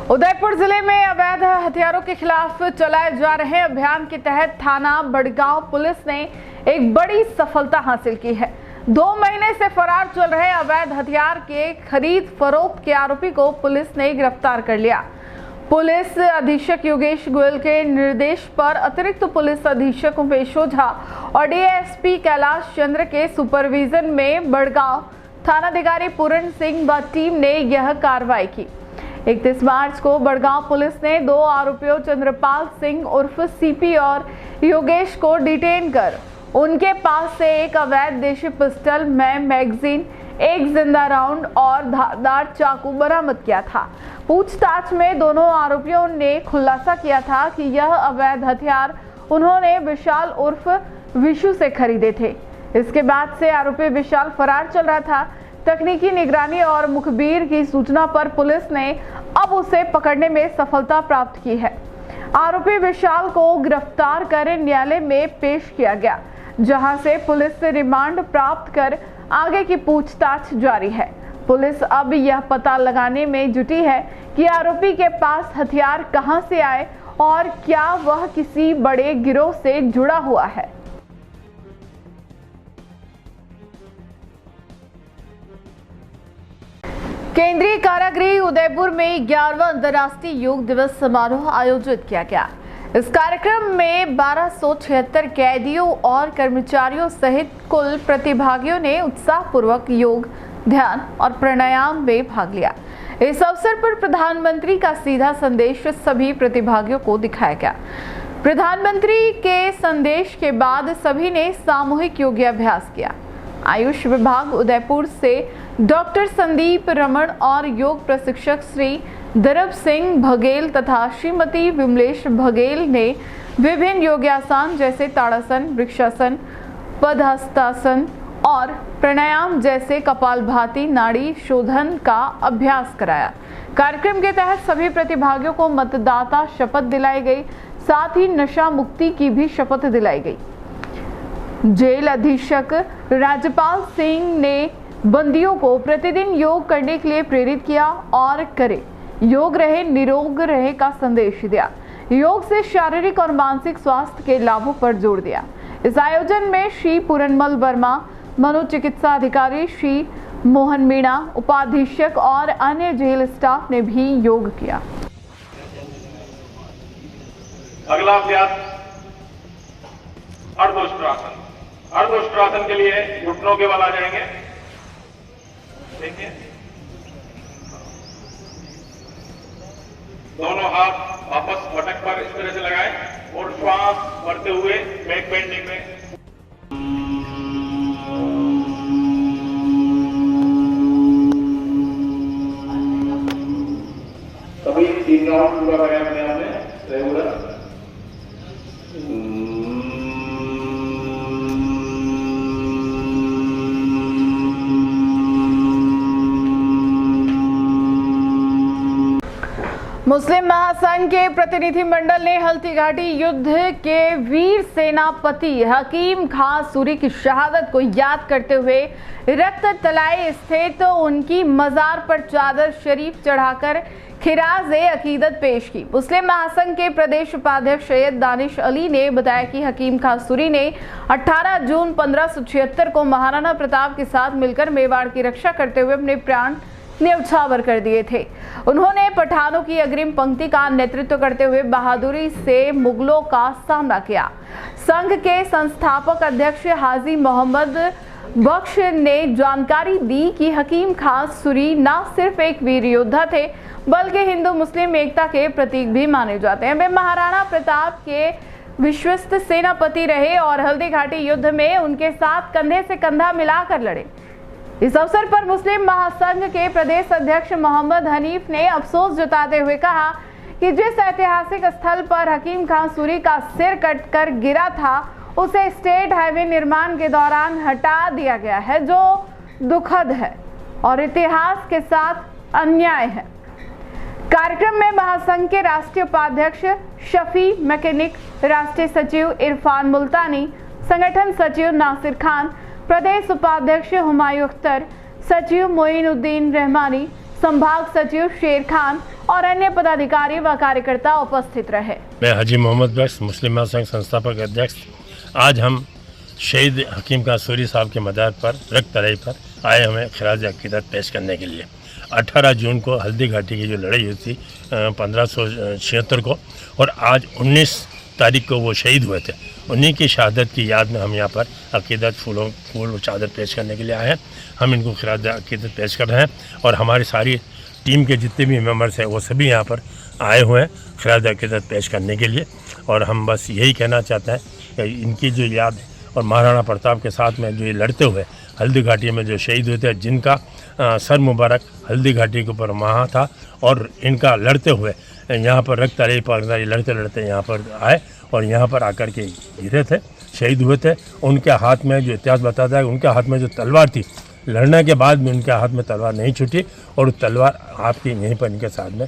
उदयपुर जिले में अवैध हथियारों के खिलाफ चलाए जा रहे अभियान के तहत थाना बड़गांव पुलिस ने एक बड़ी सफलता हासिल की है। 2 महीने से फरार चल रहे अवैध हथियार के खरीद फरोख्त के आरोपी को पुलिस ने गिरफ्तार कर लिया। पुलिस अधीक्षक योगेश गोयल के निर्देश पर अतिरिक्त पुलिस अधीक्षक उमेश ओझा और डीएसपी कैलाश चंद्र के सुपरविजन में बड़गांव थानाधिकारी पूर्ण सिंह व टीम ने यह कार्रवाई की। 31 मार्च को बड़गांव पुलिस ने 2 आरोपियों चंद्रपाल सिंह उर्फ सीपी और योगेश को डिटेन कर उनके पास से एक अवैध देशी पिस्टल में मैगजीन, एक जिंदा राउंड और धारदार चाकू बरामद किया था। पूछताछ में दोनों आरोपियों ने खुलासा किया था कि यह अवैध हथियार उन्होंने विशाल उर्फ विशु से खरीदे थे। इसके बाद से आरोपी विशाल फरार चल रहा था। तकनीकी निगरानी और मुखबिर की सूचना पर पुलिस ने अब उसे पकड़ने में सफलता प्राप्त की है। आरोपी विशाल को गिरफ्तार कर न्यायालय में पेश किया गया, जहां से पुलिस से रिमांड प्राप्त कर आगे की पूछताछ जारी है। पुलिस अब यह पता लगाने में जुटी है कि आरोपी के पास हथियार कहां से आए और क्या वह किसी बड़े गिरोह से जुड़ा हुआ है। केंद्रीय कारागृह उदयपुर में 11वां अंतर्राष्ट्रीय योग दिवस समारोह आयोजित किया गया। इस कार्यक्रम में 1276 कैदियों और कर्मचारियों सहित कुल प्रतिभागियों ने उत्साहपूर्वक योग, ध्यान और प्राणायाम में भाग लिया। इस अवसर पर प्रधानमंत्री का सीधा संदेश सभी प्रतिभागियों को दिखाया गया। प्रधानमंत्री के संदेश के बाद सभी ने सामूहिक योगाभ्यास किया। आयुष विभाग उदयपुर से डॉक्टर संदीप रमन और योग प्रशिक्षक श्री दरब सिंह बघेल तथा श्रीमती विमलेश बघेल ने विभिन्न योगासन जैसे ताड़ासन, वृक्षासन, पदहस्तासन और प्राणायाम जैसे कपालभाति, नाड़ी शोधन का अभ्यास कराया। कार्यक्रम के तहत सभी प्रतिभागियों को मतदाता शपथ दिलाई गई, साथ ही नशा मुक्ति की भी शपथ दिलाई गई। जेल अधीक्षक राज्यपाल सिंह ने बंदियों को प्रतिदिन योग करने के लिए प्रेरित किया और करे योग रहे निरोग रहे का संदेश दिया। योग से शारीरिक और मानसिक स्वास्थ्य के लाभों पर जोर दिया। इस आयोजन में श्री पूरनमल वर्मा, मनोचिकित्सा अधिकारी श्री मोहन मीणा, उपाधीक्षक और अन्य जेल स्टाफ ने भी योग किया। अगला अभ्यास अर्धोष्ट्रासन। अर्धोष्ट्रासन के लिए घुटनों के बल आ जाएंगे। देखिए, दोनों हाथ वापस पटक पर इस तरह से लगाएं और श्वास भरते हुए बैक बेंडिंग में। सभी 3 राउंड पूरा करें अपने आप में रेगुलर। मुस्लिम महासंघ के प्रतिनिधि मंडल ने हल्दीघाटी युद्ध के वीर सेनापति हकीम खां सूरी की शहादत को याद करते हुए रक्त तलाई स्थित उनकी मजार पर चादर शरीफ चढ़ाकर खिराज अकीदत पेश की। मुस्लिम महासंघ के प्रदेश उपाध्यक्ष सैयद दानिश अली ने बताया कि हकीम खां सूरी ने 18 जून 1576 को महाराणा प्रताप के साथ मिलकर मेवाड़ की रक्षा करते हुए अपने प्राण न्यौछावर कर दिए थे। उन्होंने पठानों की अग्रिम पंक्ति का नेतृत्व करते हुए बहादुरी से मुगलों का सामना किया। संघ के संस्थापक अध्यक्ष हाजी मोहम्मद बख्श ने जानकारी दी कि हकीम खां सूरी न सिर्फ एक वीर योद्धा थे बल्कि हिंदू मुस्लिम एकता के प्रतीक भी माने जाते हैं। वे महाराणा प्रताप के विश्वस्त सेनापति रहे और हल्दीघाटी युद्ध में उनके साथ कंधे से कंधा मिलाकर लड़े। इस अवसर पर मुस्लिम महासंघ के प्रदेश अध्यक्ष मोहम्मद हनीफ ने अफसोस जताते हुए कहा कि जिस ऐतिहासिक स्थल पर हकीम खां सूरी का सिर कटकर गिरा था उसे स्टेट हाईवे निर्माण के दौरान हटा दिया गया है, जो दुखद है और इतिहास के साथ अन्याय है। कार्यक्रम में महासंघ के राष्ट्रीय उपाध्यक्ष शफी मैकेनिक, राष्ट्रीय सचिव इरफान मुल्तानी, संगठन सचिव नासिर खान, प्रदेश उपाध्यक्ष हुमायूं अख्तर, सचिव मोइनुद्दीन रहमानी, संभाग सचिव शेर खान और अन्य पदाधिकारी व कार्यकर्ता उपस्थित रहे। मैं हाजी मोहम्मद बख्श, मुस्लिम महासंघ संस्थापक अध्यक्ष। आज हम शहीद हकीम खां सूरी साहब के मजार पर रक्त तलाई पर आए हमें खिराज अकीदत पेश करने के लिए। 18 जून को हल्दीघाटी की जो लड़ाई हुई थी 1576 को, और आज 19 तारीख को वो शहीद हुए थे। उन्हीं की शहादत की याद में हम यहाँ पर अकीदत फूल चादर पेश करने के लिए आए हैं। हम इनको खिराज अकीदत पेश कर रहे हैं और हमारी सारी टीम के जितने भी मेंबर्स हैं वो सभी यहाँ पर आए हुए हैं खिराज अकीदत पेश करने के लिए। और हम बस यही कहना चाहते हैं कि इनकी जो याद और महाराणा प्रताप के साथ में जो ये लड़ते हुए हल्दीघाटी में जो शहीद हुए थे, जिनका सर मुबारक हल्दीघाटी के ऊपर वहाँ था और इनका लड़ते हुए यहाँ पर रक्त तलाई पर लड़ते लड़ते यहाँ पर आए और यहाँ पर आकर के गिरे थे, शहीद हुए थे। उनके हाथ में जो इतिहास बताता है, उनके हाथ में जो तलवार थी, लड़ने के बाद भी उनके हाथ में तलवार नहीं छूटी और तलवार आपकी यहीं पर इनके साथ में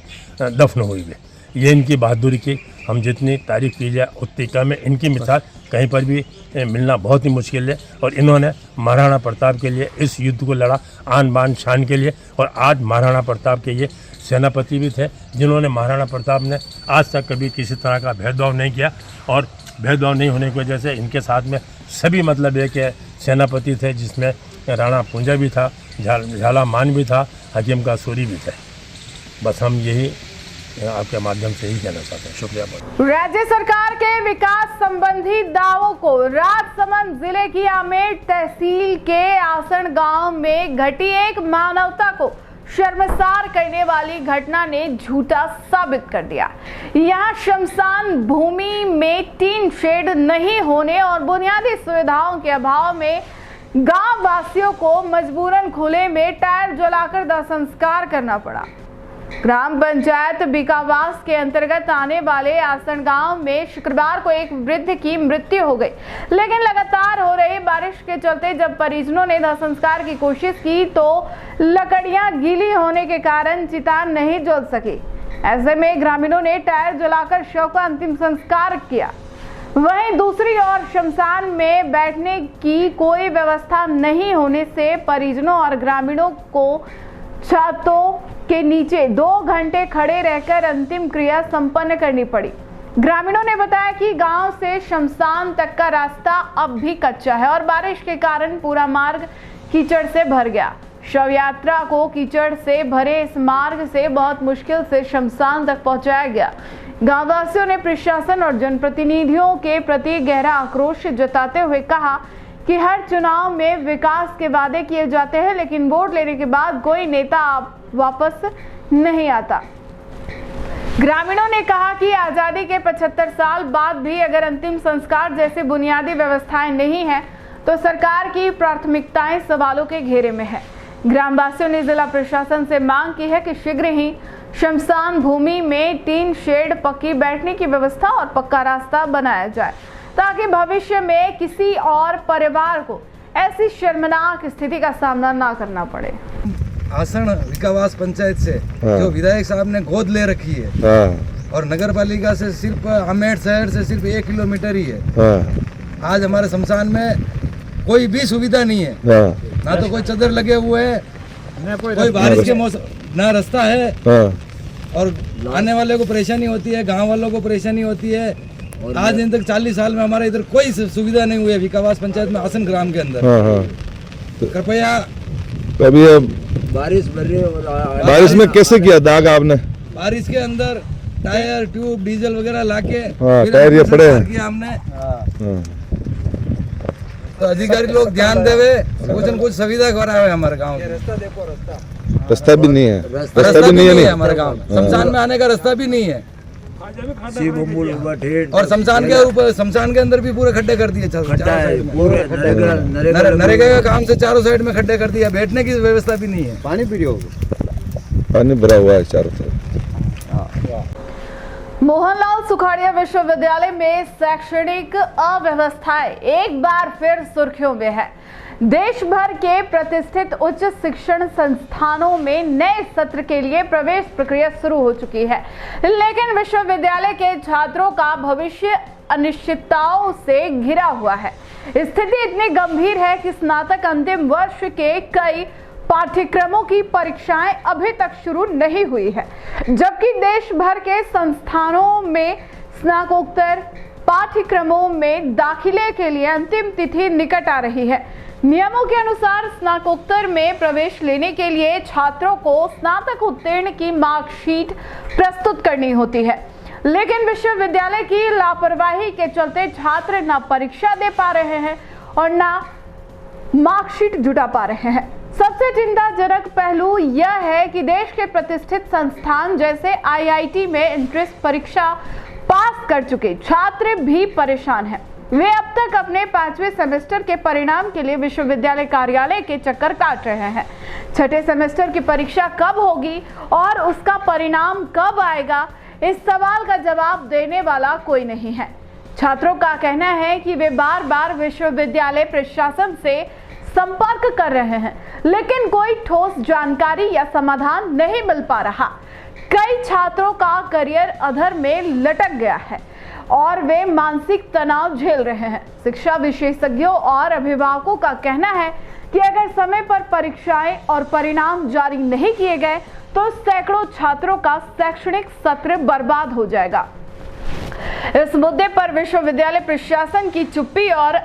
दफन हुई है। ये इनकी बहादुरी की हम जितनी तारीफ की जाए उतनी कम है। इनकी मिसाल कहीं पर भी मिलना बहुत ही मुश्किल है और इन्होंने महाराणा प्रताप के लिए इस युद्ध को लड़ा आन बान शान के लिए। और आज महाराणा प्रताप के ये सेनापति भी थे जिन्होंने महाराणा प्रताप ने आज तक कभी किसी तरह का भेदभाव नहीं किया और भेदभाव नहीं होने की वजह से इनके साथ में सभी मतलब एक सेनापति थे जिसमें राणा पूंजा भी था, झाला मान भी था, हकीम का सूरी भी थे। बस हम यही आपके माध्यम से ही कहना चाहते हैं। शुक्रिया। राज्य सरकार के विकास संबंधी दावों को राजसमंद जिले की आमेर तहसील के आसन गांव में घटी एक मानवता को शर्मसार करने वाली घटना ने झूठा साबित कर दिया। यहाँ शमशान भूमि में टीन शेड नहीं होने और बुनियादी सुविधाओं के अभाव में गांव वासियों को मजबूरन खुले में टायर जलाकर दाह संस्कार करना पड़ा। ग्राम पंचायत बिकावास के अंतर्गत आने वाले आसन गांव में शुक्रवार को एक वृद्ध की मृत्यु हो गई, लेकिन लगातार हो रही बारिश के चलते जब परिजनों ने दाह संस्कार की कोशिश की तो लकड़ियां गीली होने के कारण चिता नहीं जल सकी। ऐसे में ग्रामीणों ने टायर जलाकर शव का अंतिम संस्कार किया। वहीं दूसरी ओर शमशान में बैठने की कोई व्यवस्था नहीं होने से परिजनों और ग्रामीणों को छतों के नीचे 2 घंटे खड़े रहकर अंतिम क्रिया संपन्न करनी पड़ी। ग्रामीणों ने बताया कि गांव से शमशान तक का रास्ता अब भी कच्चा है और बारिश के कारण पूरा मार्ग कीचड़ से भर गया। शव यात्रा को कीचड़ से भरे इस मार्ग से बहुत मुश्किल से शमशान तक पहुंचाया गया। गांववासियों ने प्रशासन और जनप्रतिनिधियों के प्रति गहरा आक्रोश जताते हुए कहा कि हर चुनाव में विकास के वादे किए जाते हैं, लेकिन वोट लेने के बाद कोई नेता वापस नहीं आता। ग्रामीणों ने कहा कि आजादी के 75 साल बाद भी अगर अंतिम संस्कार जैसी बुनियादी व्यवस्थाएं नहीं है तो सरकार की प्राथमिकताएं सवालों के घेरे में है। ग्रामवासियों ने जिला प्रशासन से मांग की है कि शीघ्र ही शमशान भूमि में टीन शेड, पक्की बैठने की व्यवस्था और पक्का रास्ता बनाया जाए ताकि भविष्य में किसी और परिवार को ऐसी शर्मनाक स्थिति का सामना ना करना पड़े। आसन विकावास पंचायत से जो विधायक साहब ने गोद ले रखी है और नगर पालिका से सिर्फ आमेर शहर से सिर्फ 1 किलोमीटर ही है। आज हमारे शमशान में कोई भी सुविधा नहीं है, ना तो कोई चदर लगे हुए है, कोई बारिश के मौसम ना रास्ता है और आने वाले को परेशानी होती है, गांव वालों को परेशानी होती है। आज दिन तक 40 साल में हमारे इधर कोई सुविधा नहीं हुई है विकावास पंचायत में आसन ग्राम के अंदर। कृपया अभी बारिश में कैसे किया दाग आपने? बारिश के अंदर टायर, ट्यूब, डीजल वगैरह लाके टायर ये पड़े किया हमने। तो अधिकारी लोग ध्यान देवे, कुछ न कुछ सुविधा करावे हमारे गांव। रास्ता भी नहीं है, रास्ता भी नहीं है हमारे गांव। शमशान में आने का रास्ता भी नहीं है और शमशान के अंदर भी पूरे खड्डे कर दिए। नरेगा का काम से चारों साइड में खड्डे कर दिया, बैठने की व्यवस्था भी नहीं है। पानी पी पानी भरा हुआ है चारों तरफ। मोहनलाल सुखाड़िया विश्वविद्यालय में शैक्षणिक अव्यवस्थाएं एक बार फिर सुर्खियों में है। देश भर के प्रतिष्ठित उच्च शिक्षण संस्थानों में नए सत्र के लिए प्रवेश प्रक्रिया शुरू हो चुकी है, लेकिन विश्वविद्यालय के छात्रों का भविष्य अनिश्चितताओं से घिरा हुआ है। स्थिति इतनी गंभीर है कि स्नातक अंतिम वर्ष के कई पाठ्यक्रमों की परीक्षाएं अभी तक शुरू नहीं हुई है, जबकि देश भर के संस्थानों में स्नातकोत्तर पाठ्यक्रमों में दाखिले के लिए अंतिम तिथि निकट आ रही है। नियमों के अनुसार स्नातकोत्तर में प्रवेश लेने के लिए छात्रों को स्नातक उत्तीर्ण की मार्कशीट प्रस्तुत करनी होती है, लेकिन विश्वविद्यालय की लापरवाही के चलते छात्र न परीक्षा दे पा रहे हैं और न मार्कशीट जुटा पा रहे हैं। सबसे चिंताजनक पहलू यह है कि देश के प्रतिष्ठित संस्थान जैसे IIT में एंट्रेंस परीक्षा पास कर चुके छात्र भी परेशान हैं। वे अब तक अपने 5वें सेमेस्टर के परिणाम के लिए विश्वविद्यालय कार्यालय के चक्कर काट रहे हैं। 6ठे सेमेस्टर की परीक्षा कब होगी और उसका परिणाम कब आएगा, इस सवाल का जवाब देने वाला कोई नहीं है। छात्रों का कहना है कि वे बार बार विश्वविद्यालय प्रशासन से संपर्क कर रहे हैं, लेकिन कोई ठोस जानकारी या समाधान नहीं मिल पा रहा। कई छात्रों का करियर अधर में लटक गया है और वे मानसिक तनाव झेल रहे हैं। शिक्षा विशेषज्ञों और अभिभावकों का कहना है कि अगर समय पर परीक्षाएं और परिणाम जारी नहीं किए गए तो सैकड़ों छात्रों का शैक्षणिक सत्र बर्बाद हो जाएगा। इस मुद्दे पर विश्वविद्यालय प्रशासन की चुप्पी और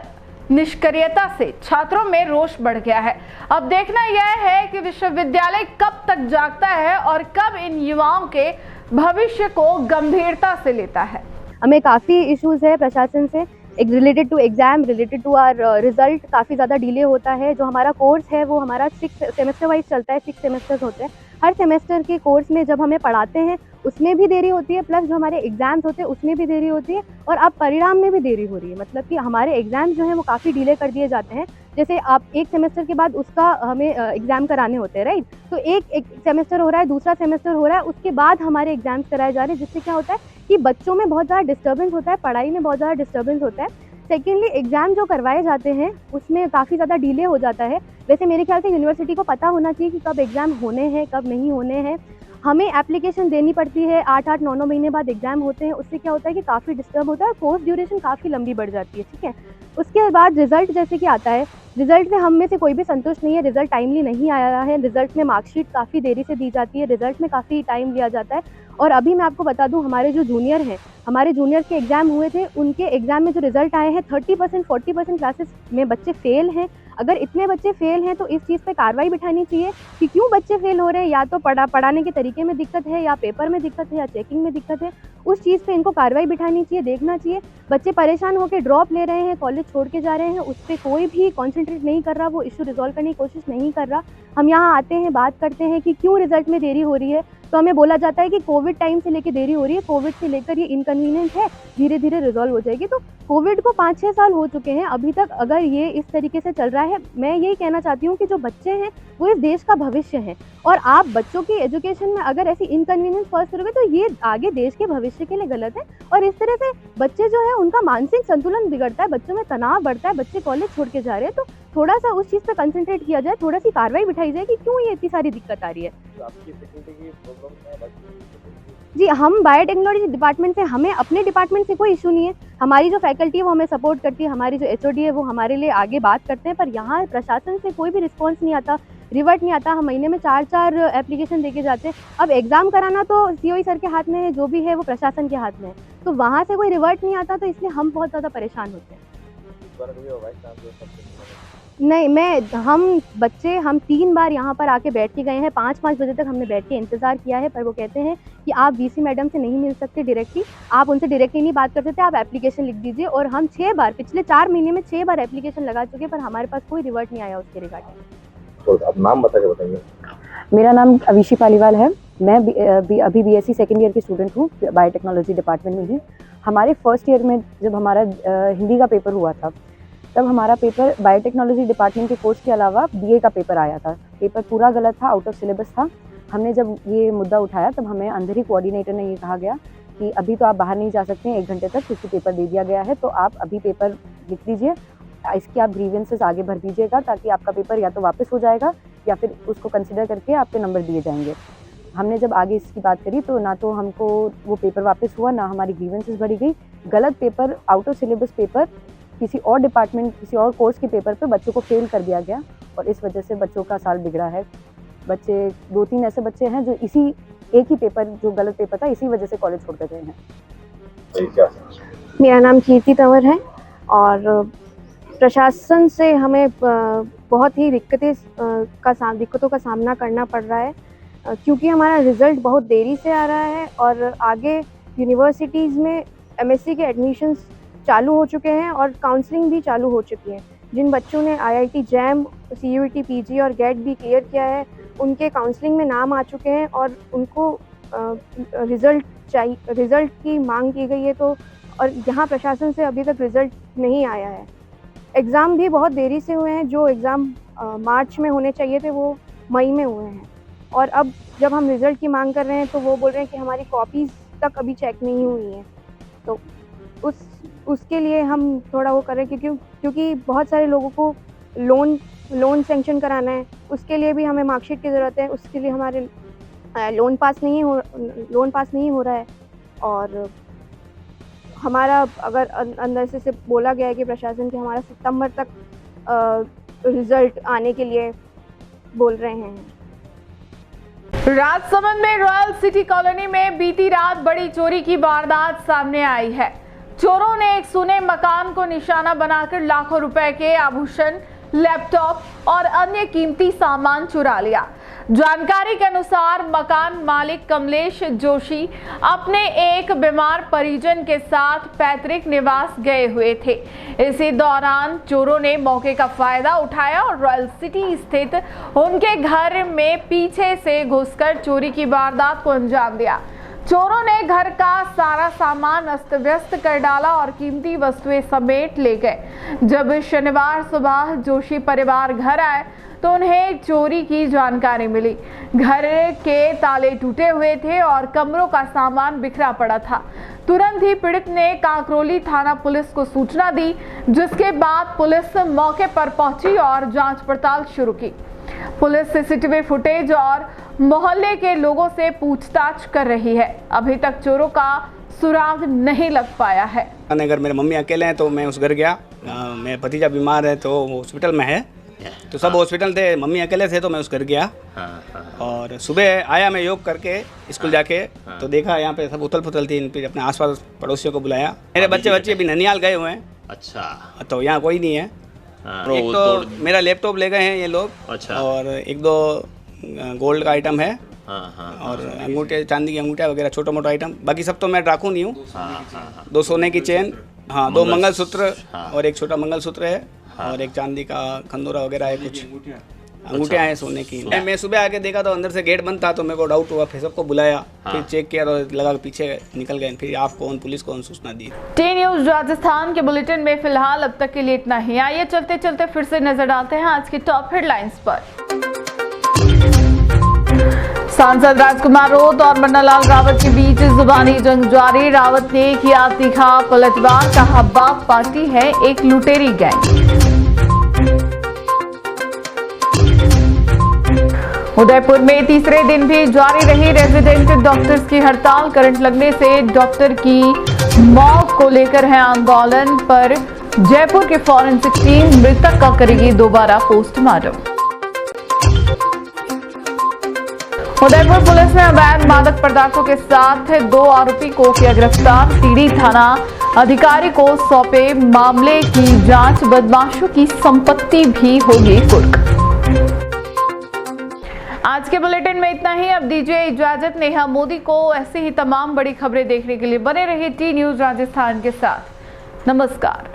निष्क्रियता से छात्रों में रोष बढ़ गया है। अब देखना यह है कि विश्वविद्यालय कब तक जागता है और कब इन युवाओं के भविष्य को गंभीरता से लेता है। हमें काफ़ी इश्यूज है प्रशासन से, एक related to exam, related to our result काफ़ी ज़्यादा डिले होता है। जो हमारा कोर्स है वो हमारा 6 सेमेस्टर वाइज चलता है, 6 सेमेस्टर्स होते हैं। हर सेमेस्टर के कोर्स में जब हमें पढ़ाते हैं उसमें भी देरी होती है, प्लस जो हमारे एग्ज़ाम्स होते हैं उसमें भी देरी होती है और अब परिणाम में भी देरी हो रही है। मतलब कि हमारे एग्ज़ाम्स जो हैं वो काफ़ी डिले कर दिए जाते हैं। जैसे आप एक सेमेस्टर के बाद उसका हमें एग्ज़ाम कराने होते हैं, राइट। तो एक सेमेस्टर हो रहा है, दूसरा सेमेस्टर हो रहा है, उसके बाद हमारे एग्ज़ाम्स कराए जा रहे हैं, जिससे क्या होता है कि बच्चों में बहुत ज़्यादा डिस्टर्बेंस होता है, पढ़ाई में बहुत ज़्यादा डिस्टर्बेंस होता है। सेकेंडली, एग्ज़ाम जो करवाए जाते हैं उसमें काफ़ी ज़्यादा डिले हो जाता है। वैसे मेरे ख्याल से यूनिवर्सिटी को पता होना चाहिए कि कब एग्ज़ाम होने हैं, कब नहीं होने हैं। हमें एप्लीकेशन देनी पड़ती है, 8-8, 9-9 महीने बाद एग्ज़ाम होते हैं। उससे क्या होता है कि काफ़ी डिस्टर्ब होता है और कोर्स ड्यूरेशन काफ़ी लंबी बढ़ जाती है, ठीक है। उसके बाद रिज़ल्ट जैसे कि आता है, रिज़ल्ट से हम में से कोई भी संतुष्ट नहीं है। रिज़ल्ट टाइमली नहीं आया है, रिज़ल्ट में मार्कशीट काफ़ी देरी से दी जाती है, रिज़ल्ट में काफ़ी टाइम लिया जाता है। और अभी मैं आपको बता दूं, हमारे जो जूनियर हैं, हमारे जूनियर के एग्ज़ाम हुए थे, उनके एग्ज़ाम में जो रिज़ल्ट आए हैं 30%, 40% क्लासेस में बच्चे फेल हैं। अगर इतने बच्चे फेल हैं तो इस चीज़ पे कार्रवाई बिठानी चाहिए कि क्यों बच्चे फेल हो रहे हैं। या तो पढ़ाने के तरीके में दिक्कत है, या पेपर में दिक्कत है, या चेकिंग में दिक्कत है। उस चीज़ पे इनको कार्रवाई बिठानी चाहिए, देखना चाहिए। बच्चे परेशान होकर ड्रॉप ले रहे हैं, कॉलेज छोड़ के जा रहे हैं, उस पर कोई भी कॉन्सेंट्रेट नहीं कर रहा, वो इशू रिजॉल्व करने की कोशिश नहीं कर रहा। हम यहाँ आते हैं, बात करते हैं कि क्यों रिजल्ट में देरी हो रही है, तो हमें बोला जाता है कि कोविड टाइम से लेकर देरी हो रही है, कोविड से लेकर ये इनकन्वीनियंट है, धीरे धीरे रिजॉल्व हो जाएगी। तो कोविड को 5-6 साल हो चुके हैं, अभी तक अगर ये इस तरीके से चल रहा है, मैं यही कहना चाहती हूँ कि जो बच्चे हैं वो इस देश का भविष्य है, और आप बच्चों की एजुकेशन में अगर ऐसी इनकन्वीनियंस फर्स्ट करोगे तो ये आगे देश के भविष्य के लिए गलत है। और इस तरह से बच्चे जो है उनका मानसिक संतुलन बिगड़ता है, बच्चों में तनाव बढ़ता है, बच्चे कॉलेज छोड़ के जा रहे हैं। तो थोड़ा सा उस चीज़ पे कंसंट्रेट किया जाए, थोड़ा सी कार्रवाई बिठाई जाए कि क्यों ये इतनी सारी दिक्कत आ रही है। जी, हम बायोटेक्नोलॉजी डिपार्टमेंट से, हमें अपने डिपार्टमेंट से कोई इशू नहीं है। हमारी जो फैकल्टी है वो हमें सपोर्ट करती है, हमारी जो एचओडी है वो हमारे लिए आगे बात करते हैं, पर यहाँ प्रशासन से कोई भी रिस्पॉन्स नहीं आता, रिवर्ट नहीं आता। हम महीने में 4-4 एप्लीकेशन देके जाते हैं। अब एग्ज़ाम कराना तो सीओई सर के हाथ में है, जो भी है वो प्रशासन के हाथ में है, तो वहाँ से कोई रिवर्ट नहीं आता, तो इसलिए हम बहुत ज़्यादा परेशान होते हैं। नहीं, हम 3 बार यहाँ पर आके बैठ के गए हैं, 5-5 बजे तक हमने बैठ के इंतज़ार किया है, पर वो कहते हैं कि आप वीसी मैडम से नहीं मिल सकते डायरेक्टली, आप उनसे डायरेक्टली नहीं बात कर सकते, आप एप्लीकेशन लिख दीजिए। और हम 6 बार, पिछले 4 महीने में 6 बार एप्लीकेशन लगा चुके हैं, पर हमारे पास कोई रिवर्ट नहीं आया उसके रिगार्डिंग। तो आप नाम बताइए। मेरा नाम अविशी पालीवाल है, मैं अभी बीएससी सेकेंड ईयर की स्टूडेंट हूँ, बायोटेक्नोलॉजी डिपार्टमेंट में ही। हमारे फर्स्ट ईयर में जब हमारा हिंदी का पेपर हुआ था, तब हमारा पेपर बायोटेक्नोलॉजी डिपार्टमेंट के कोर्स के अलावा बीए का पेपर आया था। पेपर पूरा गलत था, आउट ऑफ सिलेबस था। हमने जब ये मुद्दा उठाया तब हमें अंदर ही कोऑर्डिनेटर ने ये कहा गया कि अभी तो आप बाहर नहीं जा सकते हैं 1 घंटे तक, क्योंकि पेपर दे दिया गया है, तो आप अभी पेपर लिख दीजिए, इसकी आप ग्रीवेंसेस आगे भर दीजिएगा, ताकि आपका पेपर या तो वापस हो जाएगा या फिर उसको कंसिडर करके आपके नंबर दिए जाएंगे। हमने जब आगे इसकी बात करी तो ना तो हमको वो पेपर वापस हुआ, ना हमारी ग्रीवेंसेस भरी गई। गलत paper, out of syllabus paper, किसी और डिपार्टमेंट, किसी और कोर्स के पेपर पे बच्चों को फेल कर दिया गया, और इस वजह से बच्चों का साल बिगड़ा है। बच्चे 2-3 ऐसे बच्चे हैं जो इसी एक ही पेपर, जो गलत पेपर था, इसी वजह से कॉलेज छोड़ कर गए हैं। मेरा नाम कीर्ति तंवर है, और प्रशासन से हमें बहुत ही दिक्कतों का सामना करना पड़ रहा है, क्योंकि हमारा रिज़ल्ट बहुत देरी से आ रहा है, और आगे यूनिवर्सिटीज़ में एमएससी के एडमिशन्स चालू हो चुके हैं और काउंसलिंग भी चालू हो चुकी है। जिन बच्चों ने आईआईटी जैम, सीयूईटी, पीजी और गेट भी क्लियर किया है, उनके काउंसलिंग में नाम आ चुके हैं, और उनको रिज़ल्ट की मांग की गई है। तो और यहाँ प्रशासन से अभी तक रिज़ल्ट नहीं आया है। एग्ज़ाम भी बहुत देरी से हुए हैं, जो एग्ज़ाम मार्च में होने चाहिए थे वो मई में हुए हैं, और अब जब हम रिज़ल्ट की मांग कर रहे हैं तो वो बोल रहे हैं कि हमारी कॉपीज़ तक अभी चेक नहीं हुई हैं। तो उसके लिए हम थोड़ा वो कर रहे हैं, क्योंकि बहुत सारे लोगों को लोन सेंक्शन कराना है, उसके लिए भी हमें मार्कशीट की ज़रूरत है, उसके लिए हमारे लोन पास नहीं हो रहा है। और हमारा अगर अंदर से सिर्फ बोला गया है कि प्रशासन के हमारा सितंबर तक रिजल्ट आने के लिए बोल रहे हैं। राजसमंद में रॉयल सिटी कॉलोनी में बीती रात बड़ी चोरी की वारदात सामने आई है। चोरों ने एक सुने मकान को निशाना बनाकर लाखों रुपए के आभूषण, लैपटॉप और अन्य कीमती सामान चुरा लिया। जानकारी के अनुसार मकान मालिक कमलेश जोशी अपने एक बीमार परिजन के साथ पैतृक निवास गए हुए थे। इसी दौरान चोरों ने मौके का फायदा उठाया और रॉयल सिटी स्थित उनके घर में पीछे से घुसकर चोरी की वारदात को अंजाम दिया। चोरों ने घर का सारा सामान अस्त व्यस्त कर डाला और कीमती वस्तुएं समेट ले गए। जब शनिवार सुबह जोशी परिवार घर आए तो उन्हें चोरी की जानकारी मिली। घर के ताले टूटे हुए थे और कमरों का सामान बिखरा पड़ा था। तुरंत ही पीड़ित ने कांकरोली थाना पुलिस को सूचना दी, जिसके बाद पुलिस मौके पर पहुंची और जांच पड़ताल शुरू की। पुलिस सीसीटीवी फुटेज और मोहल्ले के लोगों से पूछताछ कर रही है। अभी तक चोरों का सुराग नहीं लग पाया है। अगर मेरे मम्मी अकेले हैं तो मैं उस घर गया, मेरा भतीजा बीमार है तो हॉस्पिटल में है, तो सब हॉस्पिटल थे, मम्मी अकेले थे तो मैं उस घर गया। और सुबह आया मैं योग करके स्कूल जाके, तो देखा यहाँ पे सब उथल पुथल थी। इन पे अपने आसपास पड़ोसियों को बुलाया। मेरे बच्चे भी ननिहाल गए हुए हैं। अच्छा, तो यहाँ कोई नहीं है। एक तो मेरा लैपटॉप ले गए हैं ये लोग। अच्छा। और एक दो गोल्ड का आइटम है। और अंगूठे, चांदी की अंगूठिया वगैरह छोटा मोटा आइटम, बाकी सब तो मैं रखूँ नहीं हूँ। 2 सोने की चेन, हाँ 2 मंगलसूत्र और एक छोटा मंगलसूत्र है और एक चांदी का खंदूरा वगैरह है, कुछ अंगूठियाँ हैं सोने की। मैं सुबह आके देखा तो अंदर से गेट बंद था, तो मेरे को डाउट हुआ, फिर सबको बुलाया, फिर चेक किया तो लगा पीछे निकल गए। फिर आप कौन, पुलिस कौन सूचना दी। टी न्यूज राजस्थान के बुलेटिन में फिलहाल अब तक के लिए इतना ही। आइए चलते चलते फिर से नजर डालते हैं आज की टॉप हेडलाइंस पर। सांसद राजकुमार रोत और मन्नालाल रावत के बीच जुबानी जंग जारी। रावत ने किया तीखा पलटवार, कहा बाप पार्टी है एक लुटेरी गैंग। उदयपुर में तीसरे दिन भी जारी रही रेजिडेंट डॉक्टर्स की हड़ताल। करंट लगने से डॉक्टर की मौत को लेकर है आंदोलन पर। जयपुर की फॉरेंसिक टीम मृतक का करेगी दोबारा पोस्टमार्टम। उदयपुर पुलिस ने अवैध मादक पदार्थों के साथ 2 आरोपी को किया गिरफ्तार। टीडी थाना अधिकारी को सौंपे मामले की जांच। बदमाशों की संपत्ति भी होगी कुर्क। आज के बुलेटिन में इतना ही। अब दीजिए इजाजत नेहा मोदी को। ऐसे ही तमाम बड़ी खबरें देखने के लिए बने रहिए टी न्यूज राजस्थान के साथ। नमस्कार।